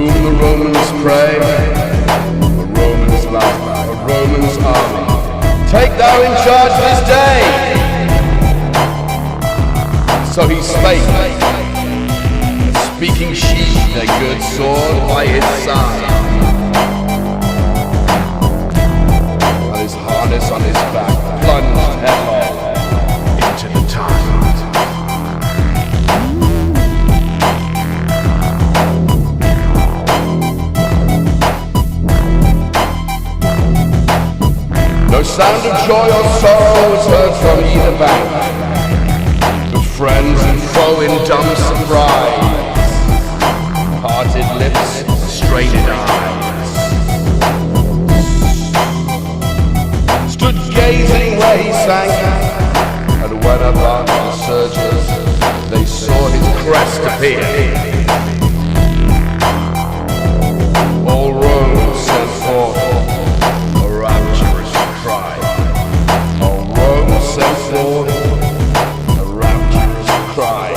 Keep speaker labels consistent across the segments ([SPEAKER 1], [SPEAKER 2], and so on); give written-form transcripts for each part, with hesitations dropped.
[SPEAKER 1] whom the Romans pray, the Romans love, the Romans army. Take thou in charge this day. So he spake, speaking sheathed a good sword by his side, and his harness on his back plunged headlong into the tide. No sound of joy or sorrow was heard from either bank, but friends and foe in dumb surprise, parted lips, strained eyes, stood gazing where he sank, and when about the surges they saw his crest appear, all Rome sent forth a rapturous cry. All Rome sent forth a rapturous cry.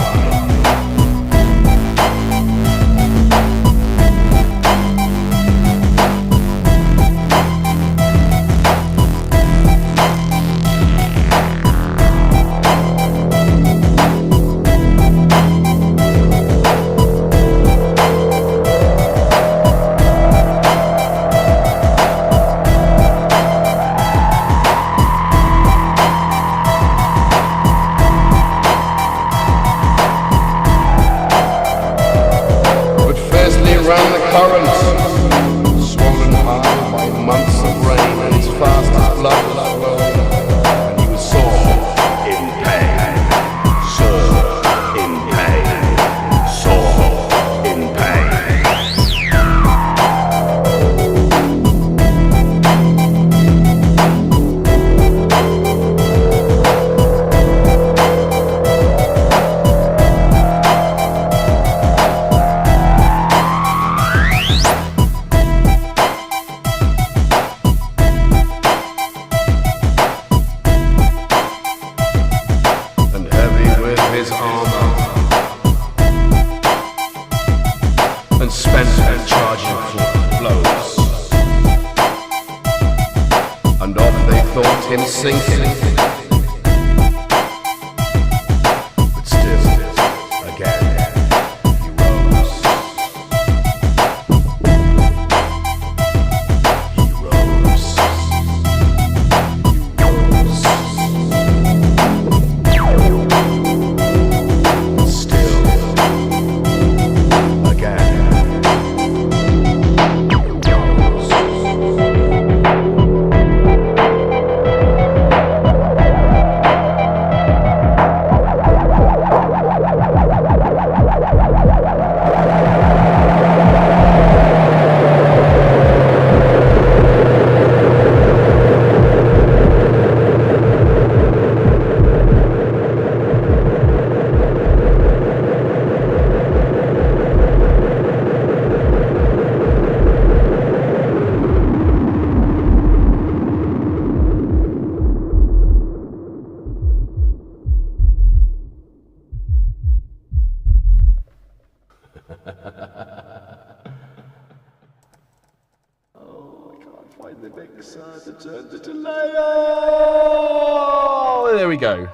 [SPEAKER 1] There we go.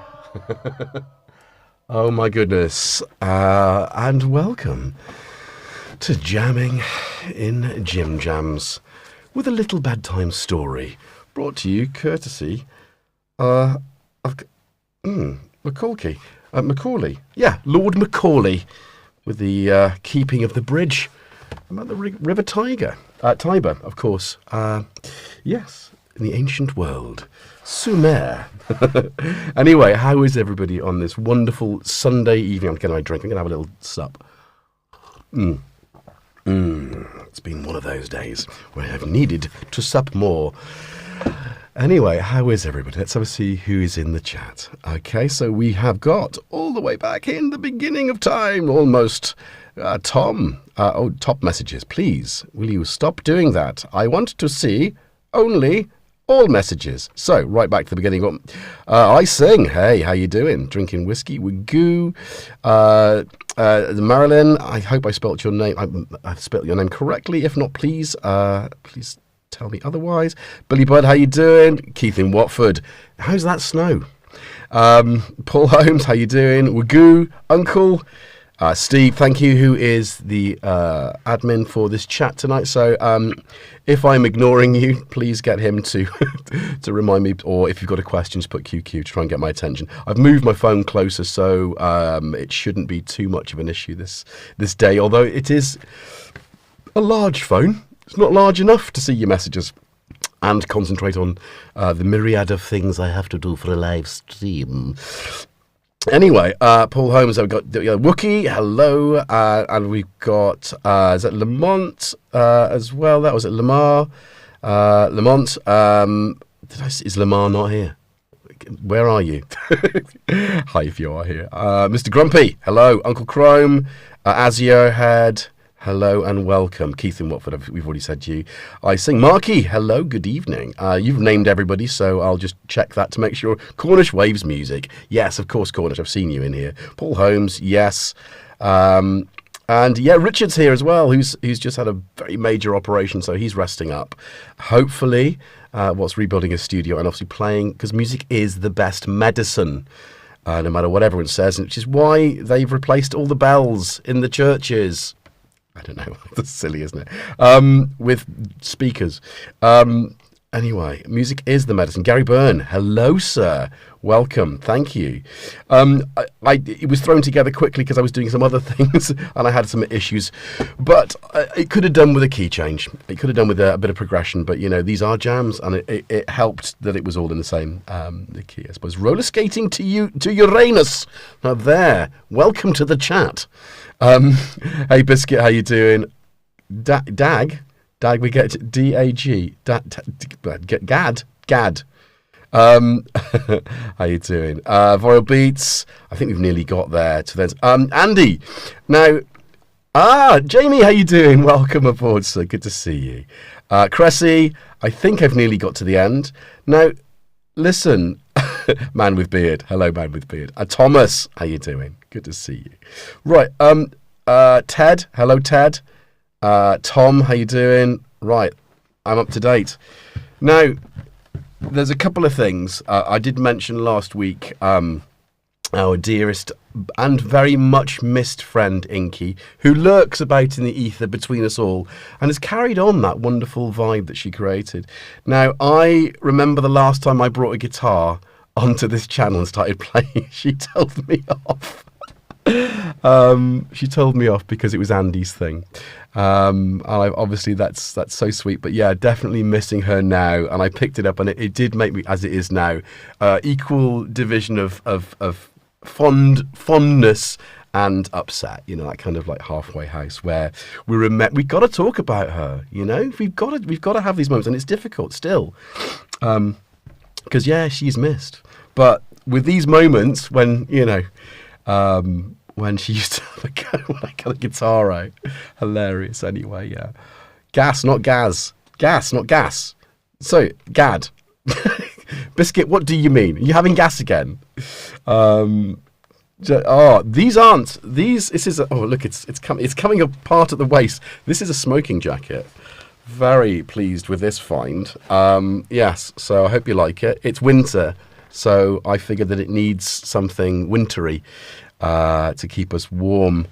[SPEAKER 1] Oh my goodness. And welcome to Jamming in Jimjams with a little bedtime story brought to you courtesy of Macaulay. Yeah, Lord Macaulay with the keeping of the bridge about the River Tiber, of course. Yes, in the ancient world. Sumer. Anyway, how is everybody on this wonderful Sunday evening? I'm getting my drink. I'm going to have a little sup. It's been one of those days where I've needed to sup more. Anyway, how is everybody? Let's have a see who is in the chat. Okay, so we have got all the way back in the beginning of time, almost, Tom. Top messages, please. Will you stop doing that? I want to see only all messages. So, right back to the beginning. I sing. Hey, how you doing? Drinking whiskey with goo. Marilyn, I hope I spelt your name. I've spelt your name correctly. If not, please tell me otherwise. Billy Budd, how you doing? Keith in Watford. How's that snow? Paul Holmes, how you doing? Wagoo, Uncle. Steve, thank you, who is the admin for this chat tonight. So if I'm ignoring you, please get him to to remind me, or if you've got a question, just put QQ to try and get my attention. I've moved my phone closer, so it shouldn't be too much of an issue this day, although it is a large phone. It's not large enough to see your messages and concentrate on the myriad of things I have to do for a live stream. Anyway, Paul Holmes, we've got Wookie, hello, and we've got, is that Lamont as well? That was at Lamar. Lamont, is Lamar not here? Where are you? Hi, if you are here. Mr. Grumpy, hello. Uncle Chrome, Azio Head, hello and welcome. Keith in Watford, we've already said to you. I sing. Marky, hello, good evening. You've named everybody, so I'll just check that to make sure. Cornish Waves Music. Yes, of course, Cornish. I've seen you in here. Paul Holmes, yes. And yeah, Richard's here as well, who's just had a very major operation, so he's resting up. Hopefully, whilst rebuilding his studio and obviously playing, because music is the best medicine. No matter what everyone says, which is why they've replaced all the bells in the churches. I don't know. That's silly, isn't it? With speakers. Anyway, music is the medicine. Gary Byrne, hello, sir. Welcome. Thank you. It was thrown together quickly because I was doing some other things and I had some issues. But it could have done with a key change. It could have done with a bit of progression. But, you know, these are jams and it helped that it was all in the same the key, I suppose. Roller skating to Uranus. Now there. Welcome to the chat. Hey, Biscuit, how you doing? Dag, we get D-A-G. Gad. How you doing? Vile Beats, I think we've nearly got there. To Andy, now, Jamie, how you doing? Welcome aboard, sir. Good to see you. Cressy, I think I've nearly got to the end. Now, listen, man with beard. Hello, man with beard. Thomas, how you doing? Good to see you. Right, Ted, hello, Ted. Tom, how you doing? Right, I'm up to date. Now, there's a couple of things. I did mention last week our dearest and very much missed friend Inky, who lurks about in the ether between us all and has carried on that wonderful vibe that she created. Now, I remember the last time I brought a guitar onto this channel and started playing, she told me off. She told me off because it was Andy's thing. And obviously that's so sweet, but yeah, definitely missing her now. And I picked it up and it did make me, as it is now, equal division of fondness and upset, you know, that kind of like halfway house where we've got to talk about her, you know, we've got to have these moments, and it's difficult still, because yeah, she's missed. But with these moments when, you know, when she used to have a go when I got a guitar out. Hilarious. Anyway, yeah. Gas, not gas. Gas, not gas. So, Gad. Biscuit, what do you mean? Are you having gas again? These aren't. This is look, it's coming apart at the waist. This is a smoking jacket. Very pleased with this find. Yes, so I hope you like it. It's winter, so I figured that it needs something wintry to keep us warm.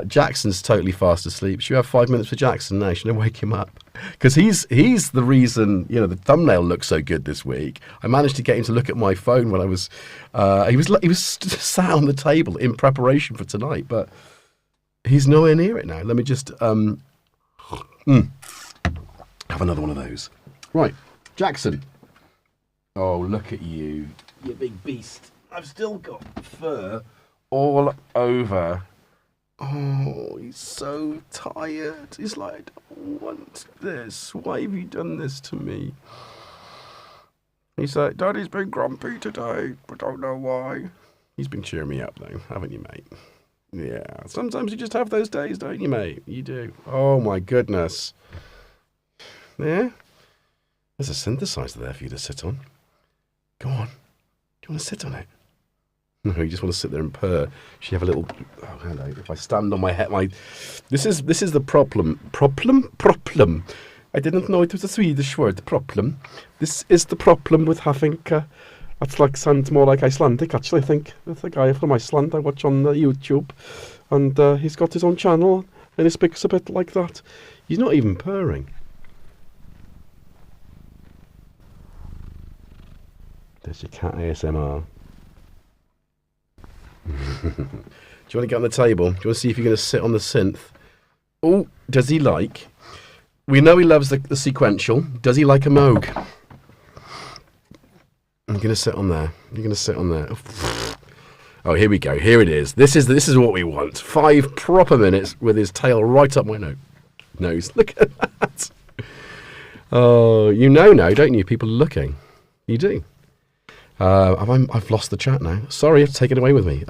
[SPEAKER 1] Jackson's totally fast asleep. Should we have 5 minutes for Jackson now? Should I wake him up? Because he's the reason, you know, the thumbnail looks so good this week. I managed to get him to look at my phone when I was he was sat on the table in preparation for tonight, but he's nowhere near it now. Let me just have another one of those. Right, Jackson. Oh, look at you big beast. I've still got fur all over. Oh, he's so tired. He's like, I don't want this. Why have you done this to me? He's like, Daddy's been grumpy today, but don't know why. He's been cheering me up though, haven't you, mate? Yeah, sometimes you just have those days, don't you, mate? You do. Oh my goodness. Yeah? There's a synthesizer there for you to sit on. Go on. Do you want to sit on it? No, you just want to sit there and purr. Should you have a little... Oh, hello. If I stand on my head... This is the problem. Problem? I didn't know it was a Swedish word, problem. This is the problem with having... That's like, sounds more like Icelandic, actually, I think. There's a guy from Iceland I watch on YouTube. And he's got his own channel, and he speaks a bit like that. He's not even purring. There's your cat ASMR. Do you want to get on the table? Do you want to see if you're going to sit on the synth? Oh, does he like? We know he loves the sequential. Does he like a Moog? I'm going to sit on there. You're going to sit on there. Oh, here we go. Here it is. This is what we want. 5 proper minutes with his tail right up my nose. Look at that. Oh, you know now, don't you? People are looking. You do. I've lost the chat now. Sorry, take it away with me.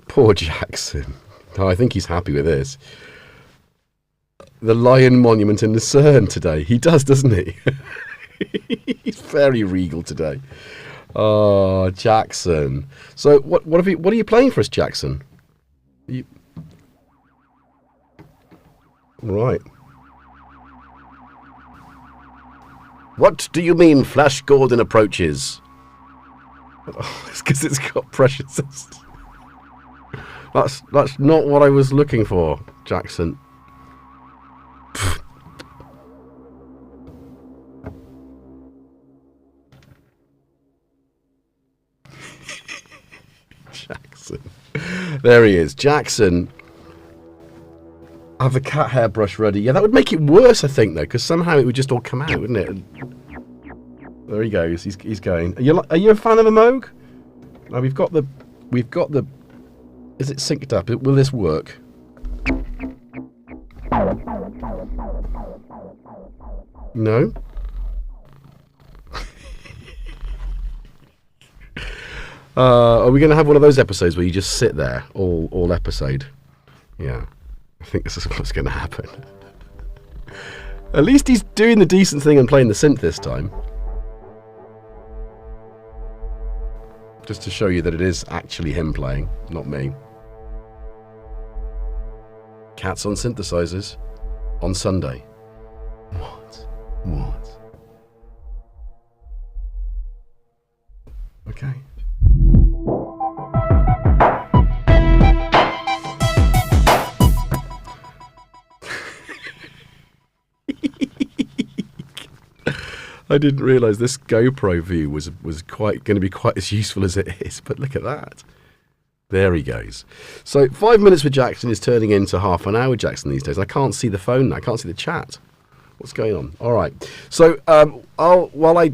[SPEAKER 1] Poor Jaxon. Oh, I think he's happy with this. The Lion Monument in Lucerne today. He does, doesn't he? He's very regal today. Oh, Jaxon. So what are you playing for us, Jaxon? Right. What do you mean Flash Gordon approaches? Oh, it's because it's got pressure test. That's not what I was looking for, Jaxon. Jaxon. There he is. Jaxon. Have the cat hairbrush ready. Yeah, that would make it worse, I think, though, because somehow it would just all come out, wouldn't it? There he goes. He's going. Are you a fan of a Moog? Now we've got the. Is it synced up? Will this work? No. Are we going to have one of those episodes where you just sit there all episode? Yeah. I think this is what's going to happen. At least he's doing the decent thing and playing the synth this time. Just to show you that it is actually him playing, not me. Cats on synthesizers on Sunday. What? Okay. I didn't realise this GoPro view was quite going to be quite as useful as it is, but look at that. There he goes. So 5 minutes with Jaxon is turning into half an hour with Jaxon these days. I can't see the phone now. I can't see the chat. What's going on? All right. So while I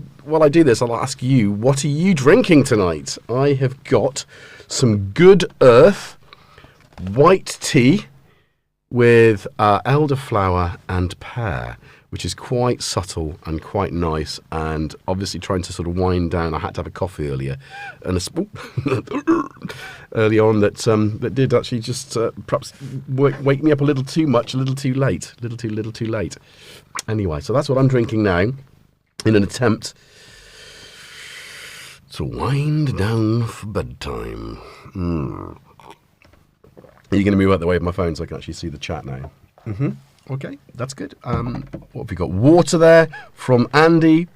[SPEAKER 1] do this, I'll ask you, what are you drinking tonight? I have got some Good Earth white tea with elderflower and pear, which is quite subtle and quite nice, and obviously trying to sort of wind down. I had to have a coffee earlier, and early on that did actually just perhaps wake me up a little too much, a little too late, little too late. Anyway, so that's what I'm drinking now, in an attempt to wind down for bedtime. Are you going to move out the way of my phone so I can actually see the chat now? Okay, that's good. What have we got? Water there from Andy.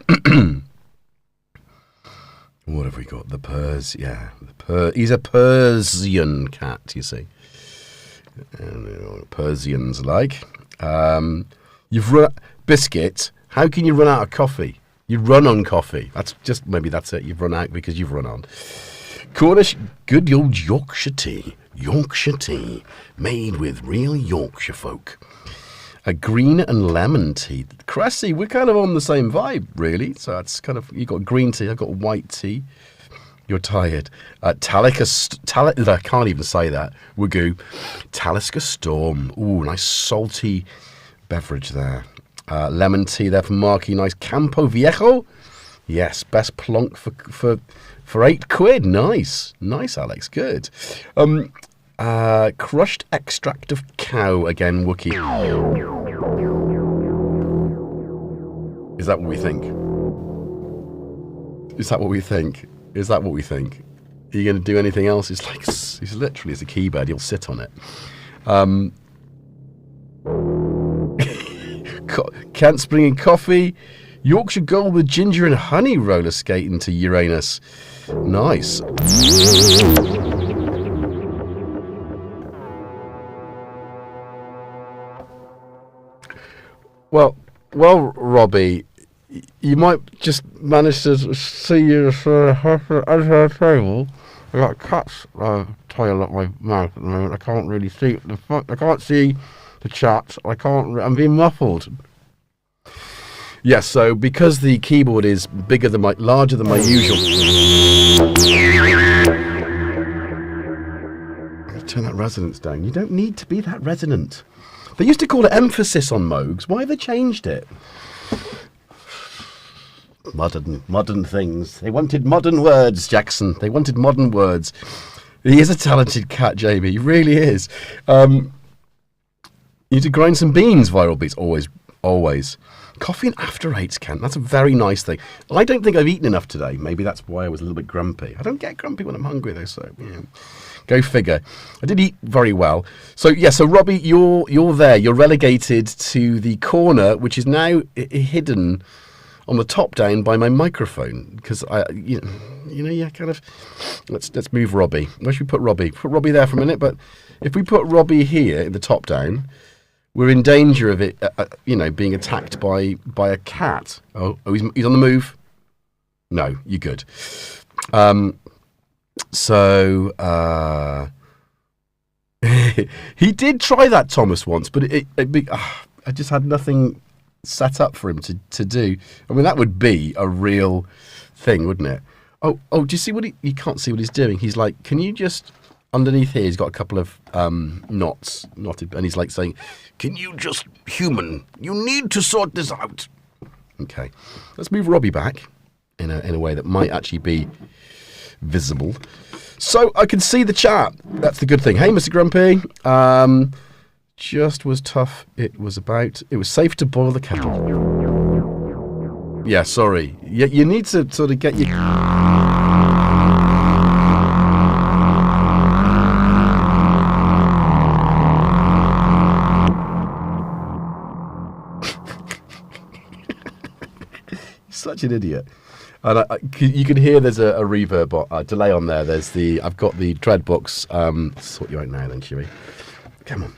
[SPEAKER 1] What have we got? The Pers, yeah. He's a Persian cat, you see. And Persians like. You've run biscuit. How can you run out of coffee? You run on coffee. Maybe that's it. You've run out because you've run on. Cornish, good old Yorkshire tea. Yorkshire tea, made with real Yorkshire folk. A green and lemon tea. Cressy, we're kind of on the same vibe, really. So it's kind of, you got green tea, I've got white tea. You're tired. I can't even say that. Wagoo. Talisker Storm. Ooh, nice salty beverage there. Lemon tea there from Marky. Nice Campo Viejo. Yes, best plonk for £8. Nice, Alex. Good. Crushed extract of cow again, Wookie. Is that what we think? Is that what we think? Is that what we think? Are you going to do anything else? It's like, it's literally as a keyboard. You'll sit on it. Kent's bringing coffee. Yorkshire Gold with ginger and honey roller skating to Uranus. Nice. Well, Robbie, you might just manage to see you under the table. I got cats tail up my mouth at the moment. I can't really see I can't see the chat. I'm being muffled. Yes, so because the keyboard is larger than my usual. I'm going to turn that resonance down. You don't need to be that resonant. They used to call it emphasis on Moogs. Why have they changed it? Modern things. They wanted modern words, Jaxon. They wanted modern words. He is a talented cat, Jamie. He really is. You need to grind some beans, Viral Beats. Always. Coffee and after eights, Kent. That's a very nice thing. I don't think I've eaten enough today. Maybe that's why I was a little bit grumpy. I don't get grumpy when I'm hungry, though, so, yeah. Go figure. I did eat very well. So, yeah, so, Robbie, you're there. You're relegated to the corner, which is now hidden on the top down by my microphone, because kind of. Let's move Robbie. Where should we put Robbie? Put Robbie there for a minute. But if we put Robbie here in the top down, we're in danger of it, being attacked by a cat. Oh, he's on the move. No, you're good. He did try that, Thomas, once, but I just had nothing set up for him to do. I mean, that would be a real thing, wouldn't it? Oh, do you see what you can't see what he's doing? He's like, can you just, underneath here, he's got a couple of knots knotted, and he's like saying, can you just, human, you need to sort this out. Okay, let's move Robbie back in a way that might actually be visible. So I can see the chat. That's the good thing. Hey, Mr. Grumpy. Just was tough. It was safe to boil the kettle. Yeah, sorry. You need to sort of get your... Such an idiot. And you can hear there's a reverb delay on there. I've got the Dreadbox. Sort you out now then, Chewy. Come on.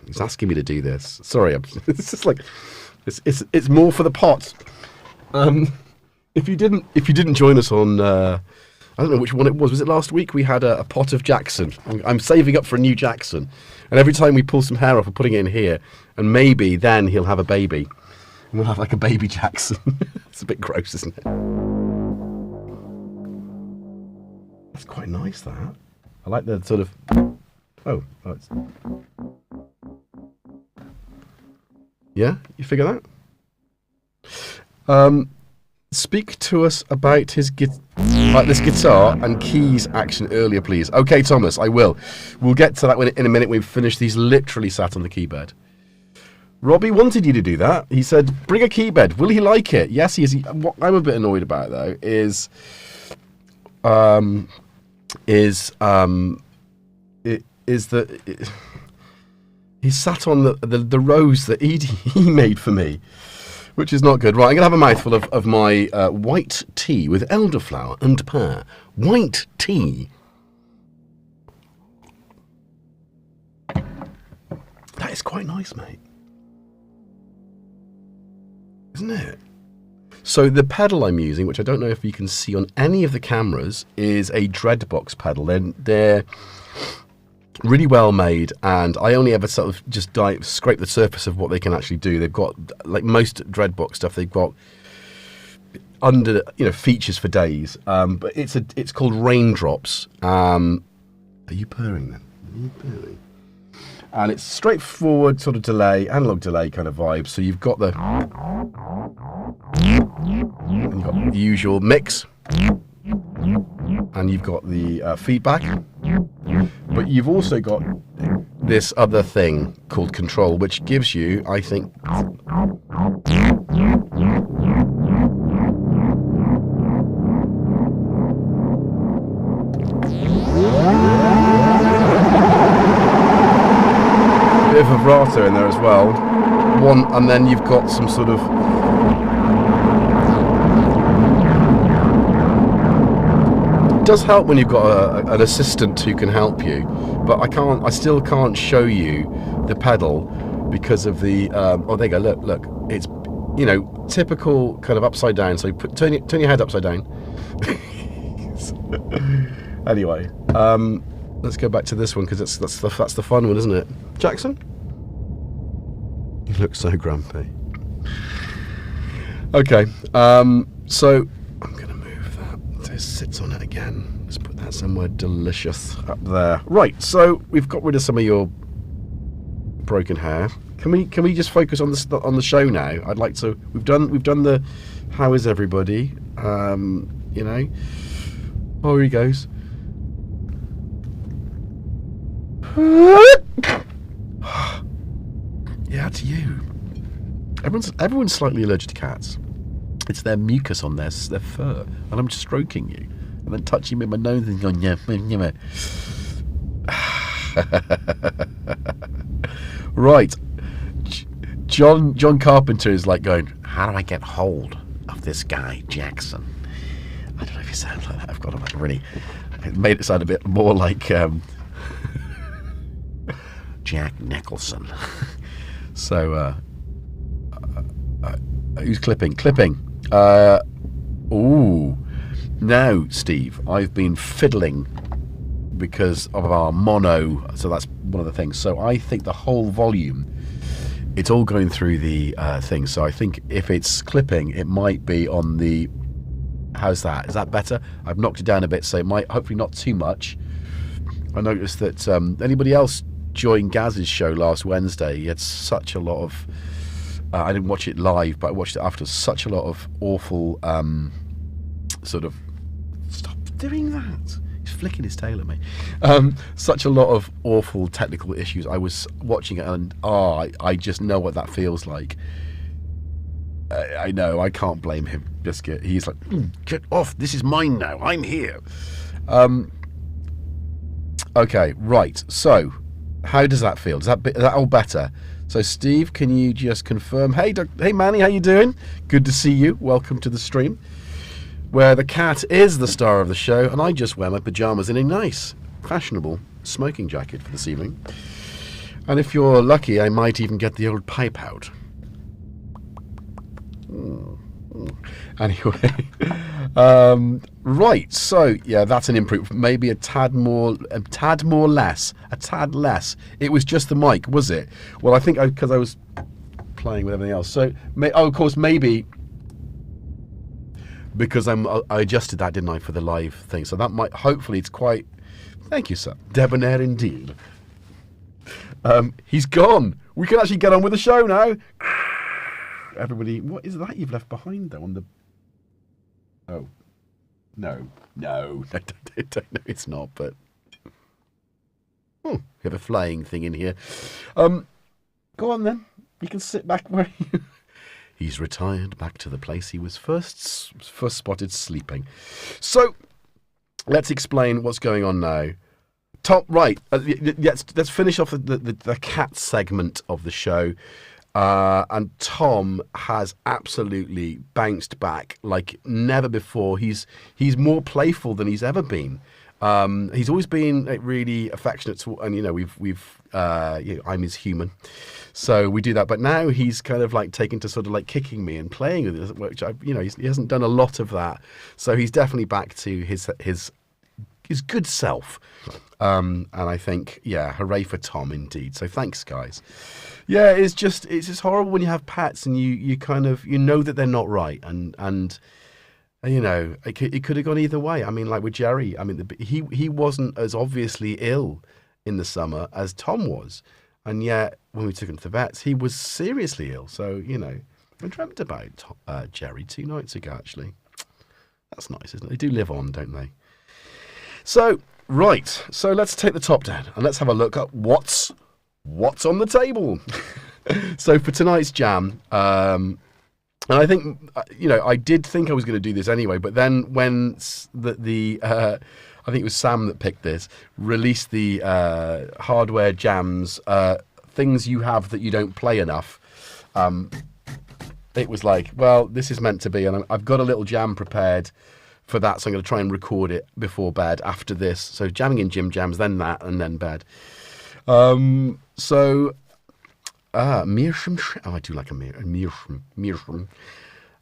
[SPEAKER 1] He's asking me to do this. Sorry, it's just like it's more for the pot. If you didn't join us on I don't know which one it was. Was it last week? We had a pot of Jaxon. I'm saving up for a new Jaxon, and every time we pull some hair off, we're putting it in here, and maybe then he'll have a baby, and we'll have like a baby Jaxon. It's a bit gross, isn't it? That's quite nice. That I like the sort of. Oh, it's... Yeah, you figure that? Speak to us about this guitar and keys action earlier, please. Okay, Thomas, I will. We'll get to that in a minute. We've finished. These literally sat on the keyboard. Robbie wanted you to do that. He said, bring a keyboard. Will he like it? Yes, he is. What I'm a bit annoyed about, though, is that he sat on the rose that he made for me, which is not good. Right, I'm going to have a mouthful of my white tea with elderflower and pear. White tea. That is quite nice, mate. Isn't it? So the pedal I'm using, which I don't know if you can see on any of the cameras, is a Dreadbox pedal. They're really well made, and I only ever sort of just scrape the surface of what they can actually do. They've got, like most Dreadbox stuff, they've got features for days. But it's called Raindrops. Are you purring then? Are you purring? And it's straightforward sort of delay, analog delay kind of vibe. So you've got the usual mix, and you've got the feedback, but you've also got this other thing called control, which gives you, I think, of vibrato in there as well. And then you've got some sort of... It does help when you've got an assistant who can help you, but I still can't show you the pedal because of the... oh, there you go, look. It's, typical kind of upside down, so turn your head upside down. Anyway, let's go back to this one, because that's the fun one, isn't it? Jaxon? You look so grumpy. Okay, so I'm going to move that so it sits on it again. Let's put that somewhere delicious up there. Right, so we've got rid of some of your broken hair. Can we just focus on the show now? I'd like to. We've done the how is everybody? Oh, here he goes. Yeah, to you. Everyone's slightly allergic to cats. It's their mucus on their fur, and I'm just stroking you, and then touching me with my nose and going, yeah. Right. John Carpenter is like going, how do I get hold of this guy, Jaxon? I don't know if he sounds like that. I've got to really... It made it sound a bit more like Jack Nicholson. So, who's clipping? Ooh. Now, Steve, I've been fiddling because of our mono, so that's one of the things. So I think the whole volume, it's all going through the thing. So I think if it's clipping, it might be on the... How's that? Is that better? I've knocked it down a bit, so it might, hopefully not too much. I noticed that anybody else joined Gaz's show last Wednesday, he had such a lot of... I didn't watch it live, but I watched it afterwards. Such a lot of awful sort of... Stop doing that. He's flicking his tail at me. Such a lot of awful technical issues. I was watching it and I just know what that feels like. I know, I can't blame him. Biscuit. He's like, get off, this is mine now, I'm here. Okay, right, so how does that feel? Is that all better? So Steve, can you just confirm? Hey Manny, how you doing? Good to see you. Welcome to the stream, where the cat is the star of the show, and I just wear my pajamas in a nice, fashionable smoking jacket for this evening. And if you're lucky, I might even get the old pipe out. Anyway, right, so yeah, that's an improvement. Maybe a tad less. It was just the mic, was it? Well, I think because I was playing with everything else. So, of course, maybe because I adjusted that, didn't I, for the live thing? So that might, hopefully, it's quite. Thank you, sir. Debonair indeed. He's gone. We can actually get on with the show now. Everybody, what is that you've left behind though on the... Oh, no, it's not, but... Oh, we have a flying thing in here. Go on then, you can sit back where you... He's retired back to the place he was first spotted sleeping. So, let's explain what's going on now. Right, let's finish off the cat segment of the show. And Tom has absolutely bounced back like never before. He's more playful than he's ever been. He's always been really affectionate to, and I'm his human, so we do that. But now he's kind of like taken to sort of like kicking me and playing with it, which he hasn't done a lot of that. So he's definitely back to his good self. And I think, yeah, hooray for Tom indeed. So thanks, guys. Yeah, it's just horrible when you have pets and you kind of, that they're not right. And it could have gone either way. I mean, like with Jerry, I mean, he wasn't as obviously ill in the summer as Tom was. And yet, when we took him to the vets, he was seriously ill. So, I dreamt about Jerry 2 nights ago, actually. That's nice, isn't it? They do live on, don't they? So, right. So let's take the top down and let's have a look at what's on the table. So for tonight's jam, and I think, I did think I was going to do this anyway, but then when I think it was Sam that picked this, released the Hardware Jams things you have that you don't play enough, it was like, well, this is meant to be, and I've got a little jam prepared for that, so I'm going to try and record it before bed after this. So jamming in Jimjams, then that, and then bed. Meerschaum. Oh, I do like a meerschaum.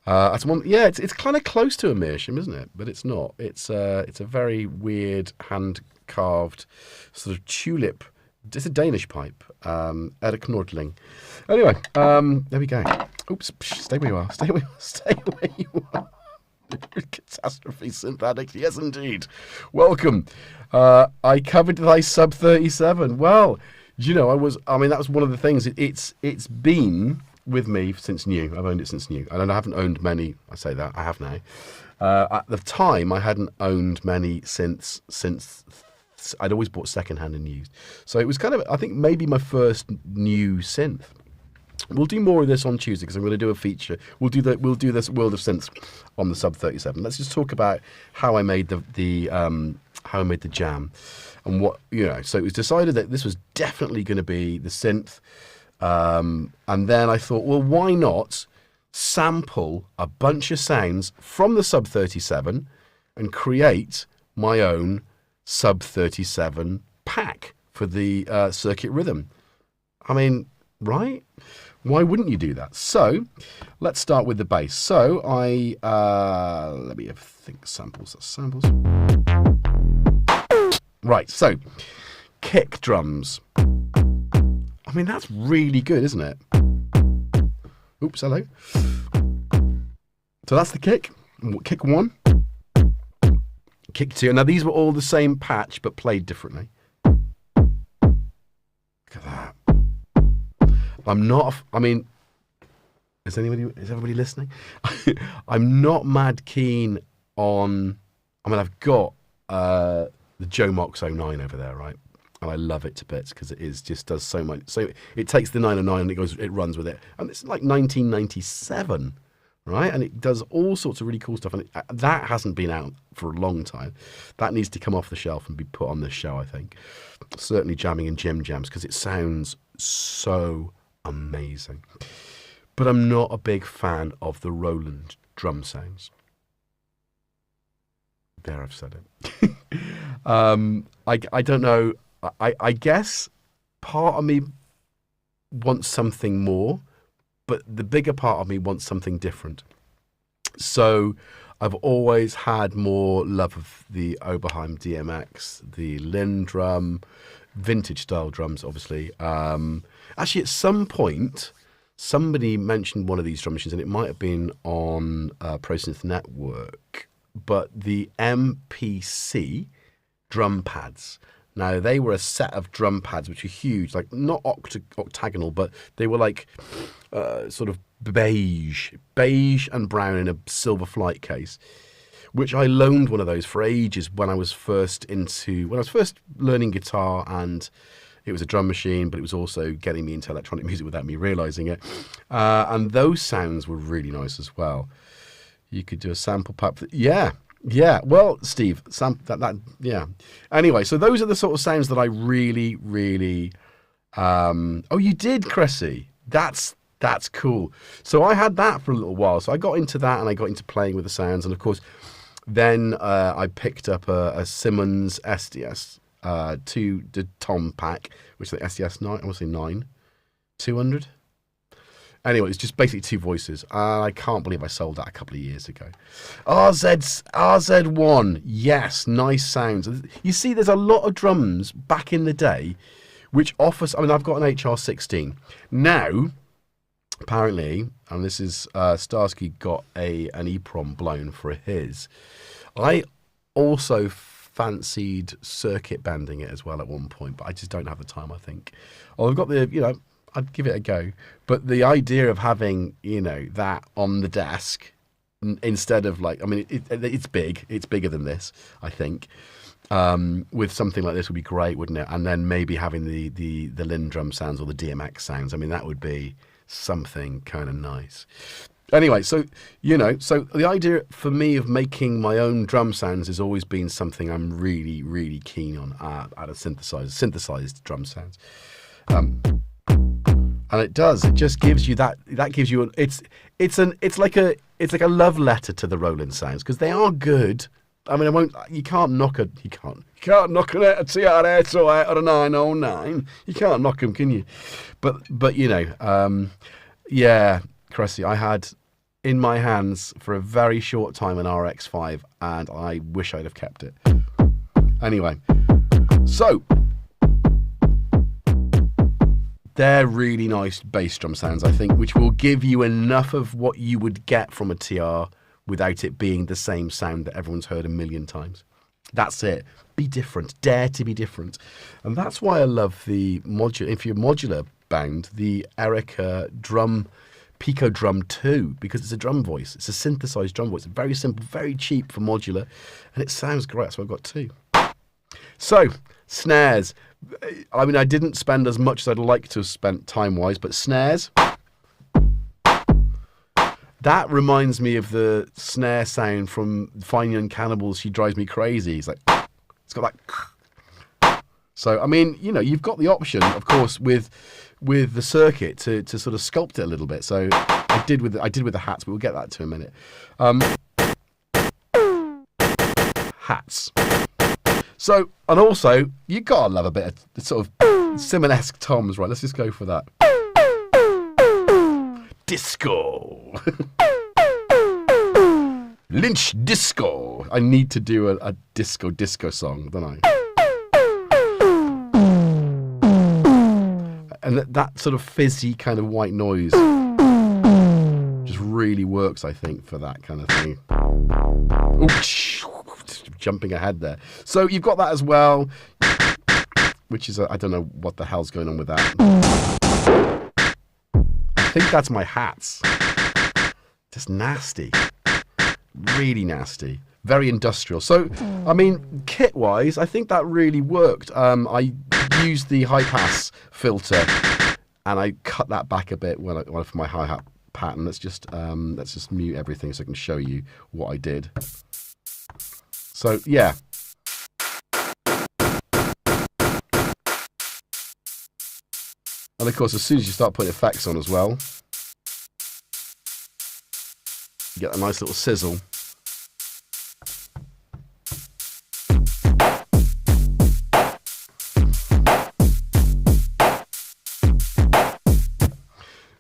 [SPEAKER 1] That's one. Yeah, it's kind of close to a meerschaum, isn't it? But it's not. It's a very weird hand carved sort of tulip. It's a Danish pipe. Erik Nordling. Anyway, there we go. Oops, stay where you are. Stay where you are. Catastrophe synthetic. Yes, indeed. Welcome. I covered thy sub 37. Well, you know, that was one of the things. It's been with me since new. I've owned it since new. And I haven't owned many. I say that. I have now. At the time, I hadn't owned many since I'd always bought secondhand and used. So it was kind of, I think, maybe my first new synth. We'll do more of this on Tuesday because I'm going to do a feature. We'll do this World of Synths on the sub 37. Let's just talk about how I made the jam, and what, you know. So it was decided that this was definitely going to be the synth, and then I thought, well, why not sample a bunch of sounds from the sub 37 and create my own sub 37 pack for the circuit rhythm? I mean, right? Why wouldn't you do that? So let's start with the bass. So let me think samples. Right, so kick drums. I mean, that's really good, isn't it? Oops, hello. So that's the kick. Kick 1. Kick 2. Now these were all the same patch but played differently. Look at that. Is everybody listening? I'm not mad keen on, I've got the Joe Mox 09 over there, right? And I love it to bits because just does so much. So it takes the 909 and it runs with it. And it's like 1997, right? And it does all sorts of really cool stuff. And that hasn't been out for a long time. That needs to come off the shelf and be put on this show, I think. Certainly jamming in Jimjams because it sounds so amazing. But I'm not a big fan of the Roland drum sounds. There, I've said it. I don't know. I guess part of me wants something more, but the bigger part of me wants something different. So I've always had more love of the Oberheim DMX, the Linn drum, vintage style drums, obviously. Actually, at some point, somebody mentioned one of these drum machines, and it might have been on Pro Synth Network, but the MPC drum pads. Now, they were a set of drum pads which were huge, like not octagonal, but they were like sort of beige and brown in a silver flight case, which I loaned one of those for ages when I was first learning guitar, and it was a drum machine, but it was also getting me into electronic music without me realizing it. And those sounds were really nice as well. You could do a sample pack. Yeah. Well, Steve, yeah. Anyway, so those are the sort of sounds that I really, really. Oh, you did, Cressy. That's cool. So I had that for a little while. So I got into that, and I got into playing with the sounds, and of course, then I picked up a Simmons SDS. The Tom pack, which is the SDS 9, I want to say 9, 200. Anyway, it's just basically two voices. I can't believe I sold that a couple of years ago. RZ1, yes, nice sounds. You see, there's a lot of drums back in the day which offers. I've got an HR16 now. Apparently, and this is Starsky got an EEPROM blown for his. I also fancied circuit banding it as well at one point, but I just don't have the time, I think. Oh, I've got I'd give it a go. But the idea of having, that on the desk instead of it's big. It's bigger than this, I think. With something like this would be great, wouldn't it? And then maybe having the Linn drum sounds or the DMX sounds. That would be something kind of nice. Anyway, so the idea for me of making my own drum sounds has always been something I'm really, really keen on at a synthesized drum sounds. And it does. It just gives you that. That gives you. It's like a love letter to the Roland sounds, because they are good. I mean, you can't knock a TR-808 or a 909. You can't knock them, can you? But you know, yeah, Cressy, I had in my hands for a very short time an RX5, and I wish I'd have kept it. Anyway, so they're really nice bass drum sounds, I think, which will give you enough of what you would get from a TR without it being the same sound that everyone's heard a million times. That's it. Be different. Dare to be different. And that's why I love the modular, if you're modular bound, the Erica Pico Drum 2, because it's a drum voice. It's a synthesized drum voice. It's very simple, very cheap for modular, and it sounds great. So I've got 2. So, snares. I mean, I didn't spend as much as I'd like to have spent time-wise, but snares, that reminds me of the snare sound from Fine Young Cannibals, She Drives Me Crazy. It's like, it's got that. So, I mean, you know, you've got the option, of course, with the circuit to sort of sculpt it a little bit. So I did with the hats, but we'll get that to in a minute. Hats. So, and also, you gotta love a bit of sort of Simon-esque toms, right? Let's just go for that. Disco. Lynch disco. I need to do a disco song, don't I? And that sort of fizzy kind of white noise just really works, I think, for that kind of thing. Ooh, jumping ahead there. So you've got that as well, which is, I don't know what the hell's going on with that. I think that's my hats. Just nasty. Really nasty. Very industrial. So, I mean, kit-wise, I think that really worked. I used the high-pass filter, and I cut that back a bit for my hi-hat pattern. Let's just mute everything so I can show you what I did. So, yeah. And of course, as soon as you start putting effects on as well, you get a nice little sizzle.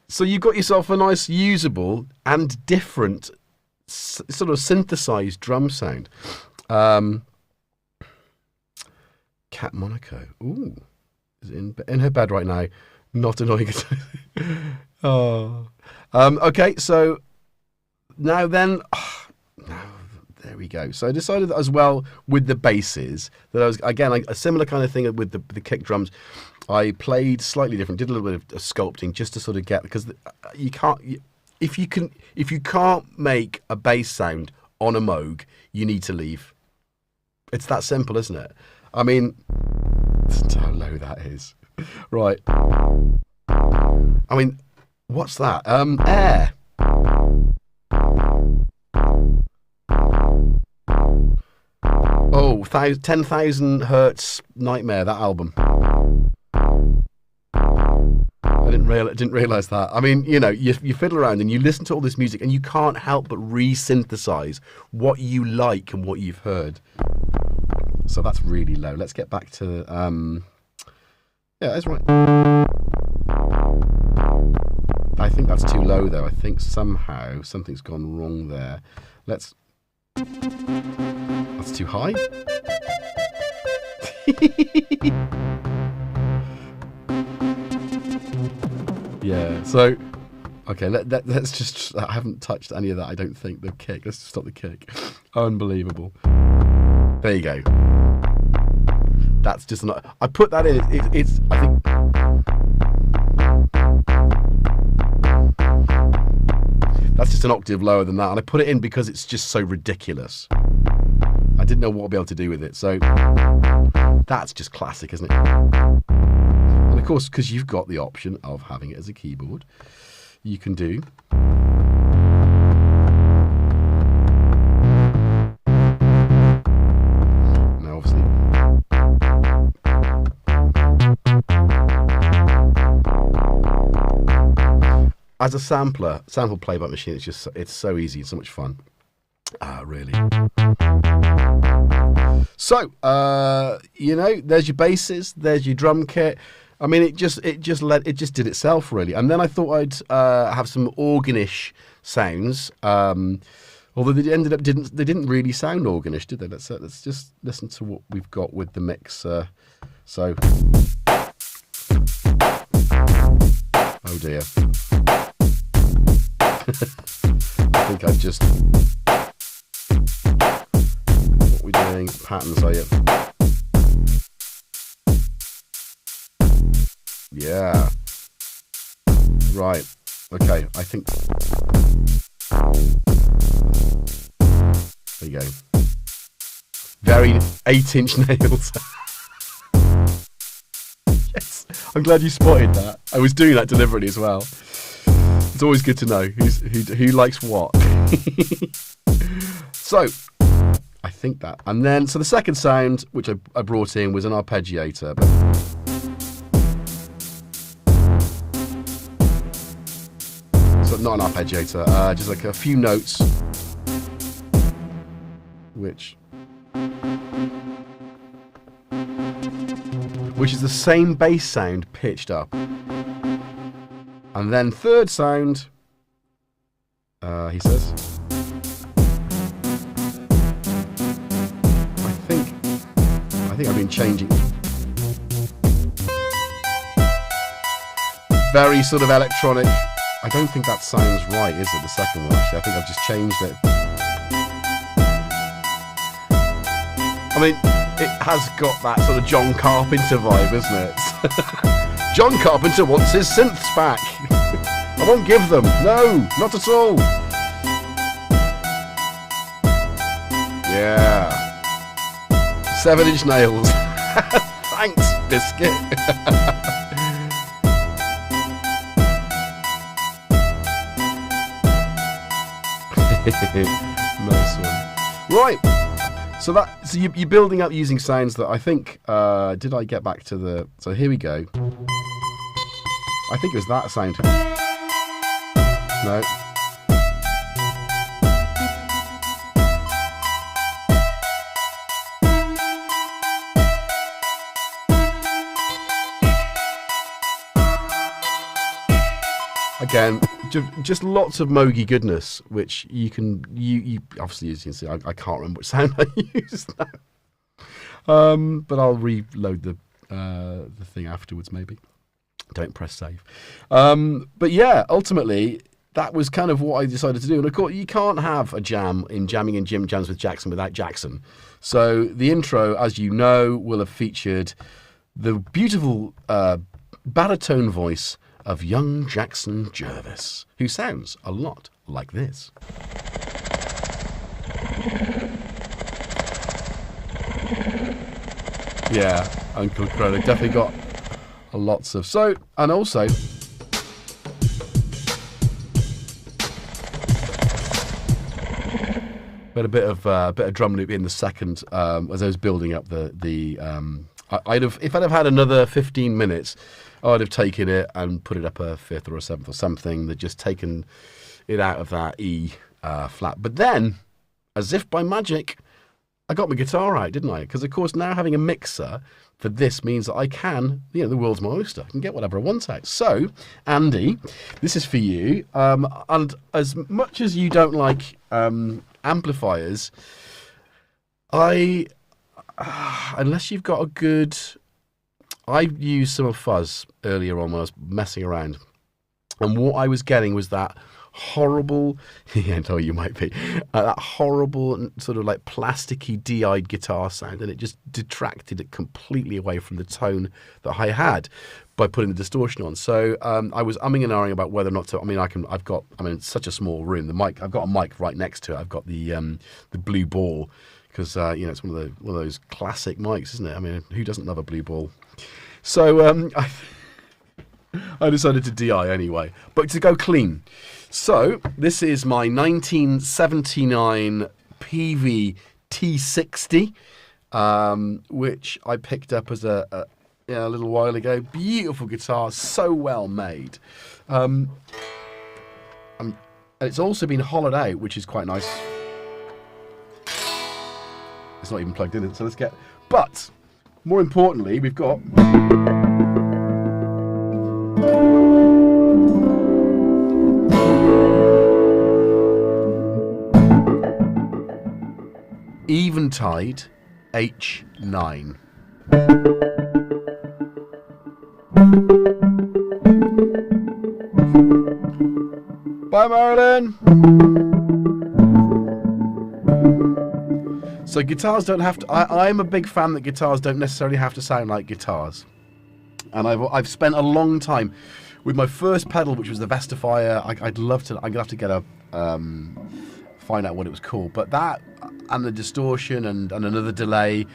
[SPEAKER 1] So you got yourself a nice usable and different sort of synthesized drum sound. Cat Monaco. Ooh. Is in her bed right now. Not annoying. Oh. Okay, so now then, there we go. So I decided that as well with the basses that I was, again, like a similar kind of thing with the kick drums. I played slightly different, did a little bit of sculpting just to sort of get, because you can't, if you can't make a bass sound on a Moog, you need to leave. It's that simple, isn't it? I mean, listen to how low that is. Right. I mean, what's that? Air. Oh, 10,000 Hertz Nightmare, that album. I didn't realise that. I mean, you know, you fiddle around and you listen to all this music and you can't help but re-synthesize what you like and what you've heard. So that's really low. Let's get back to... yeah, that's right. I think that's too low, though. I think somehow something's gone wrong there. That's too high. Yeah, so, okay, let's just, I haven't touched any of that, I don't think, the kick. Let's stop the kick. Unbelievable. There you go. That's just not, I put that in, it's I think, that's just an octave lower than that, and I put it in because it's just so ridiculous. I didn't know what I'd be able to do with it, so that's just classic, isn't it? And of course, because you've got the option of having it as a keyboard, you can do... Now, obviously... as a sample playback machine, it's so easy, it's so much fun. Really. So, there's your basses, there's your drum kit. I mean, it just did itself, really. And then I thought I'd have some organish sounds. Although they didn't really sound organish, did they? Let's just listen to what we've got with the mix. So, oh dear. I think I've just. What we're doing? Patterns, are you? Yeah. Right. Okay. I think. There you go. Very 8-inch nails. Yes. I'm glad you spotted that. I was doing that deliberately as well. It's always good to know who likes what. So, I think that. And then, so the second sound, which I brought in, was an arpeggiator. But so not an arpeggiator, just like a few notes. Which is the same bass sound pitched up. And then third sound, he says, I think I've been changing. Very sort of electronic. I don't think that sounds right, is it? The second one, actually. I think I've just changed it. I mean, it has got that sort of John Carpenter vibe, isn't it? John Carpenter wants his synths back. I won't give them. No, not at all. Yeah. 7-inch nails. Thanks, Biscuit. Nice one. Right. So you're building up using sounds that I think, did I get back to the, so here we go. I think it was that sound. No. Again, just lots of Moogy goodness, which you obviously, as you can see, I can't remember what sound I used now. But I'll reload the thing afterwards, maybe. Don't press save. But yeah, ultimately, that was kind of what I decided to do. And of course, you can't have a jam in Jamming in Jimjams with Jaxon without Jaxon. So the intro, as you know, will have featured the beautiful baritone voice of young JexNJervis, who sounds a lot like this. Yeah, Uncle Crow definitely got lots of and also had a bit of drum loop in the second as I was building up the if I'd have had another 15 minutes, I'd have taken it and put it up a fifth or a seventh or something, that just taken it out of that E flat. But then, as if by magic, I got my guitar out, didn't I? Because, of course, now having a mixer for this means that I can, the world's my oyster. I can get whatever I want out. So, Andy, this is for you. And as much as you don't like amplifiers, unless you've got a good... I used some of Fuzz earlier on when I was messing around. And what I was getting was that horrible, yeah, I know you might be, that horrible sort of like plasticky de-eyed guitar sound, and it just detracted it completely away from the tone that I had by putting the distortion on. So I was umming and ahhing about whether or not to. I mean, it's such a small room. The mic, I've got a mic right next to it. I've got the blue ball because it's one of those classic mics, isn't it? I mean, who doesn't love a blue ball? So I decided to DI anyway, but to go clean. So this is my 1979 PV T60, which I picked up as a little while ago. Beautiful guitar, so well made. And it's also been hollowed out, which is quite nice. It's not even plugged in, so let's get... But, more importantly, we've got... Eventide H9. Bye, Marilyn. So guitars don't have to... I'm a big fan that guitars don't necessarily have to sound like guitars. And I've spent a long time with my first pedal, which was the Vestifier. I'd love to... I'm going to have to get a... find out what it was called. But that and the distortion and another delay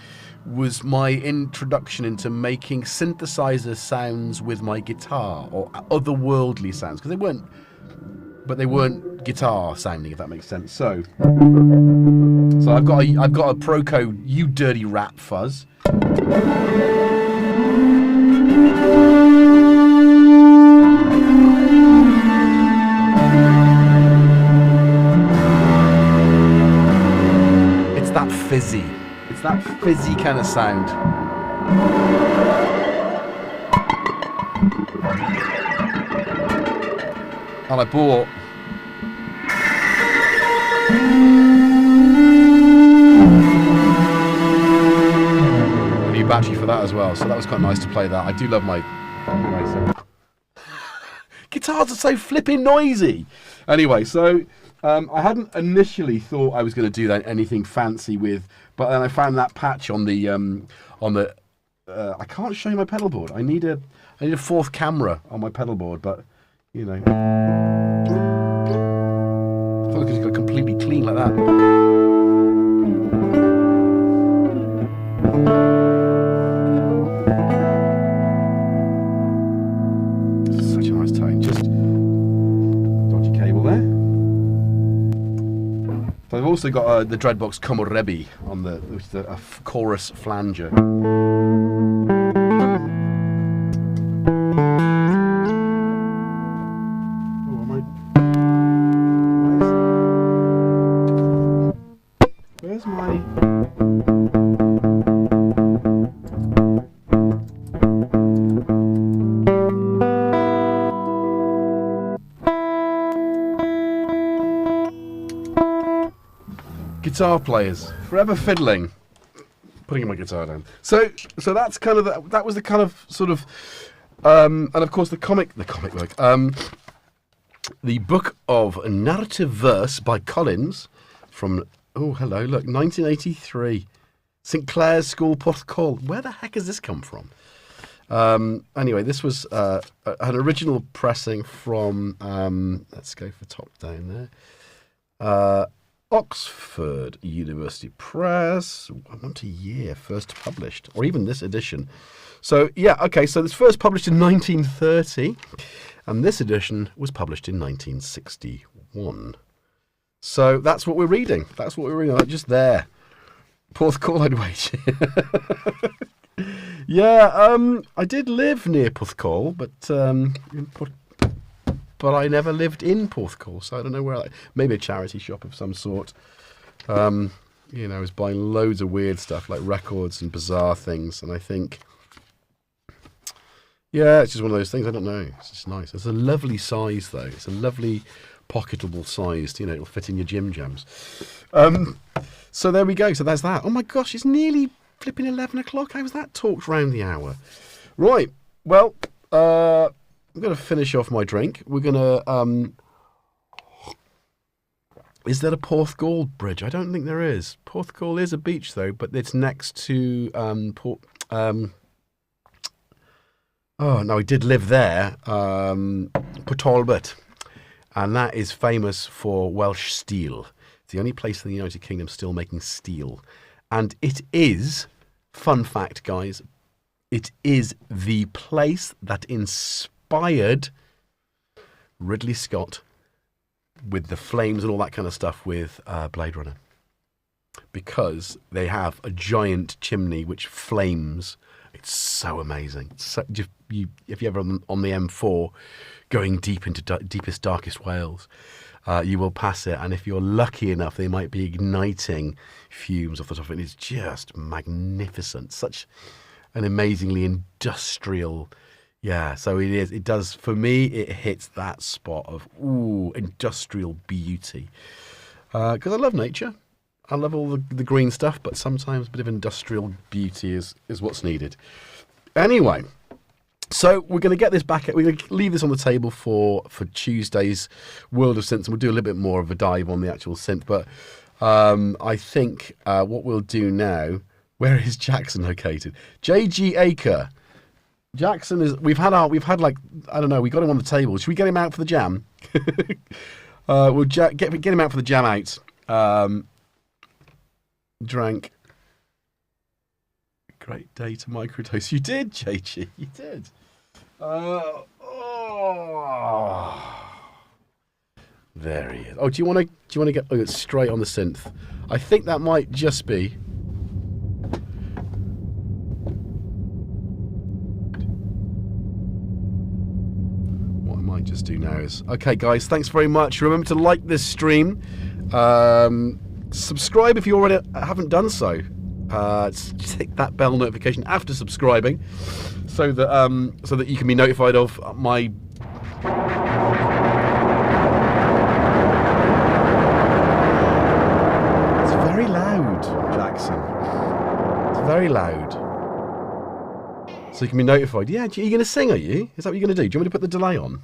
[SPEAKER 1] was my introduction into making synthesizer sounds with my guitar, or otherworldly sounds, because they weren't guitar sounding, if that makes sense. So I've got a Proco You Dirty Rat fuzz. It's that fizzy kind of sound. And I bought a new battery for that as well, so that was quite nice to play that. I do love my... Guitars are so flipping noisy! Anyway, so I hadn't initially thought I was going to do anything fancy with, but then I found that patch on the I can't show you my pedal board. I need a fourth camera on my pedal board, but you know, I feel like it's got completely clean like that. Such a nice tone. Just dodgy cable there. So I've also got the Dreadbox Komorebi on which is a chorus flanger. Where's my... Guitar players, forever fiddling. Putting my guitar down. So that's kind of that was the kind of sort of, and of course the comic work, the book of narrative verse by Collins from 1983, St Clair's School Porthcawl. Where the heck has this come from? Anyway, this was an original pressing from let's go for top down there. Oxford University Press. I want a year first published, or even this edition. So yeah, okay. So this first published in 1930, and this edition was published in 1961. So that's what we're reading. That's what we're reading. Like just there, Porthcawl, I'd wait. Yeah, I did live near Porthcawl, but I never lived in Porthcawl, so I don't know where. Maybe a charity shop of some sort. You know, I was buying loads of weird stuff like records and bizarre things, and I think, yeah, it's just one of those things. I don't know. It's just nice. It's a lovely size, though. It's a lovely pocketable size. You know, it'll fit in your Jimjams. So there we go. So there's that. Oh my gosh, it's nearly flipping 11 o'clock. How was that talked round the hour? Right. Well, I'm going to finish off my drink. We're going to... is there a Porthcawl bridge? I don't think there is. Porthcawl is a beach, though, but it's next to... oh, no, I did live there. Port Talbot. And that is famous for Welsh steel. It's the only place in the United Kingdom still making steel. And it is, fun fact, guys, it is the place that inspired Ridley Scott with the flames and all that kind of stuff with Blade Runner, because they have a giant chimney which flames. It's so amazing. So, just if you're ever on the M4 going deep into deepest, darkest Wales, you will pass it, and if you're lucky enough, they might be igniting fumes off the top of it. It's just magnificent. Such an amazingly industrial, yeah. So it is. It does, for me, it hits that spot of industrial beauty. Because I love nature. I love all the green stuff, but sometimes a bit of industrial beauty is what's needed. Anyway, so we're going to get this back. We're going to leave this on the table for Tuesday's World of Synths, and we'll do a little bit more of a dive on the actual synth. But I think what we'll do now. Where is Jaxon located? JG Acre. Jaxon is. We've had like, I don't know. We got him on the table. Should we get him out for the jam? We'll get him out for the jam out. Drank. Great day to microdose. You did, JG. You did. There he is. Oh, do you want to get straight on the synth? I think that might just be. What I might just do now is, okay, guys. Thanks very much. Remember to like this stream. Subscribe if you already haven't done so. Hit that bell notification after subscribing, so that you can be notified of my. It's very loud, Jaxon. It's very loud. So you can be notified. Yeah, are you going to sing? Are you? Is that what you're going to do? Do you want me to put the delay on?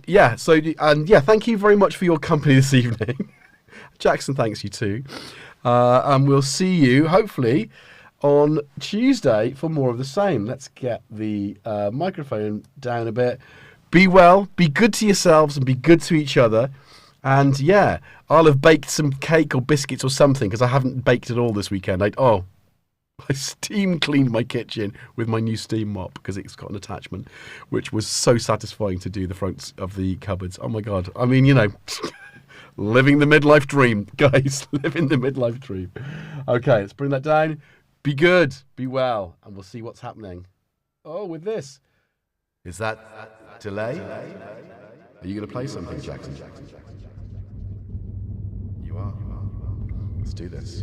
[SPEAKER 1] Yeah. So thank you very much for your company this evening. Jaxon thanks you too. And we'll see you, hopefully, on Tuesday for more of the same. Let's get the microphone down a bit. Be well, be good to yourselves, and be good to each other. And, yeah, I'll have baked some cake or biscuits or something, because I haven't baked at all this weekend. I steam cleaned my kitchen with my new steam mop, because it's got an attachment, which was so satisfying to do the fronts of the cupboards. Oh, my God. I mean, you know... Living the midlife dream, guys. Living the midlife dream. Okay, let's bring that down. Be good, be well, and we'll see what's happening. Oh, with this. Is that delay? Are you going to play something, Jaxon? You are. Let's do this.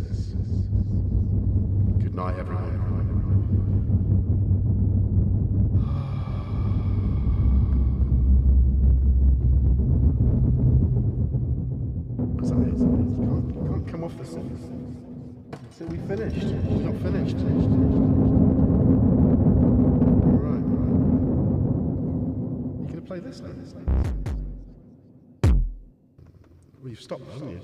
[SPEAKER 1] Good night, everyone. You can't come off the synth until we finished. We're not finished. Alright. You gonna play this now? Well, you've stopped, haven't you?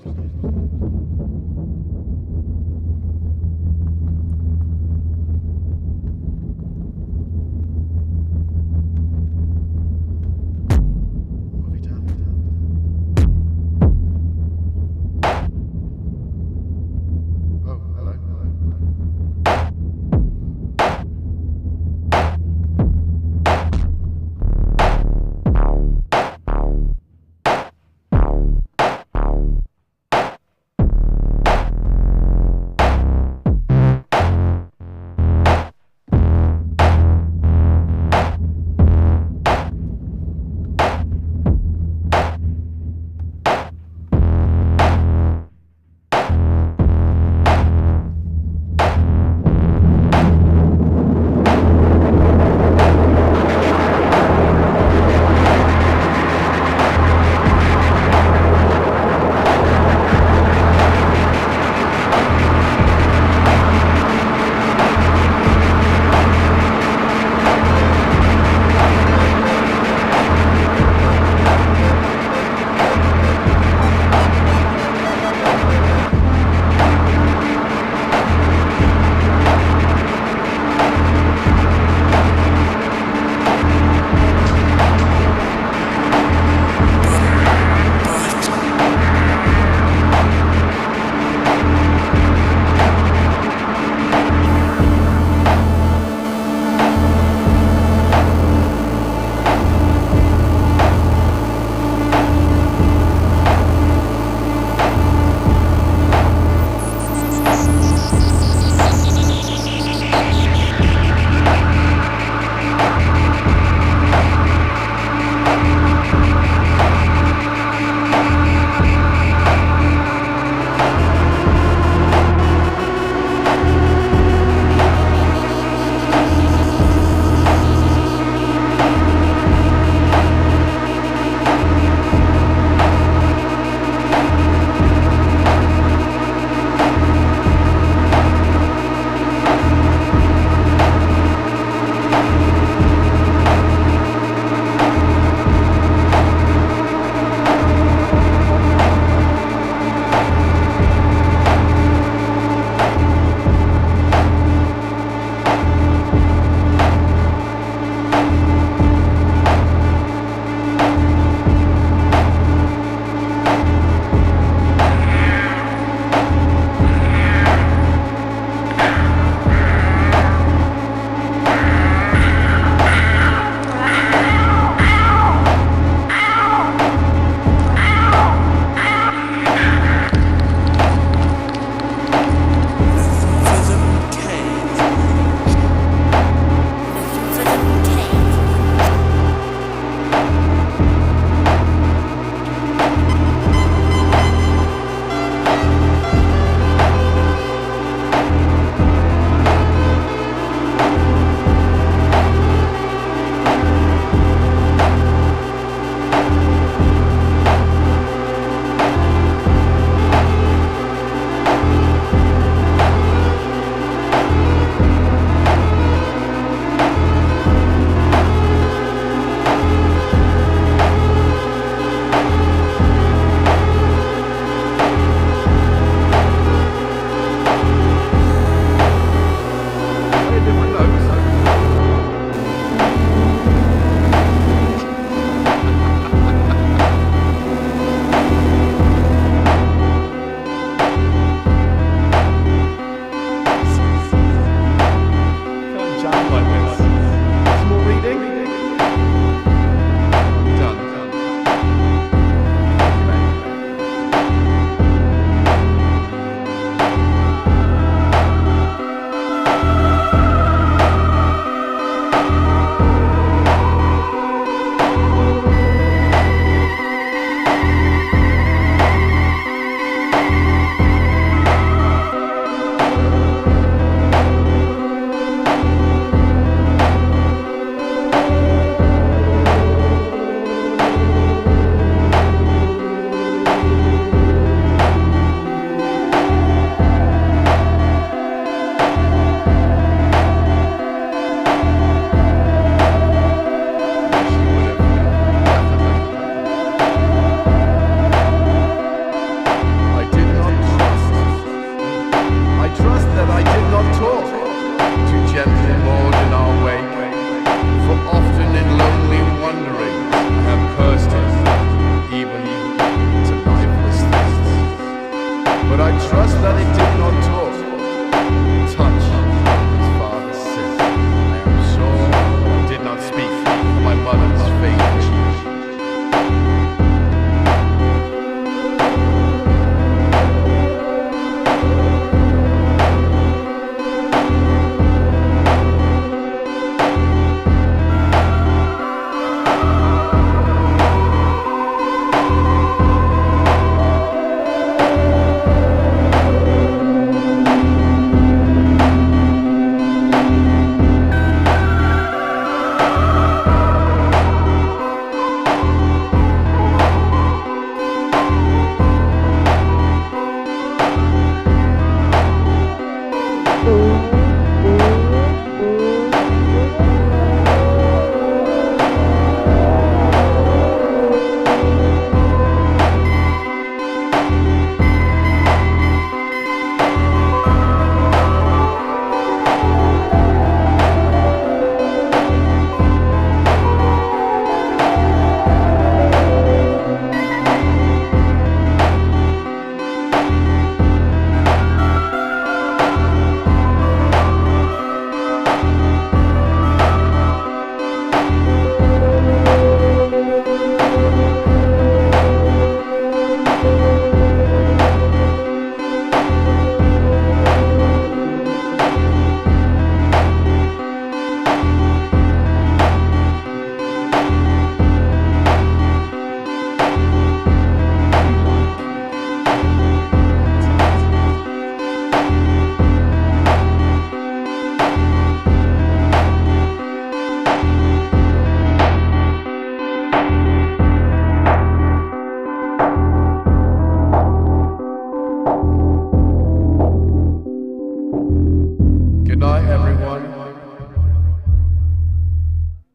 [SPEAKER 1] Goodbye, everyone.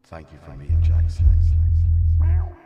[SPEAKER 1] Thank you from me and Jaxon.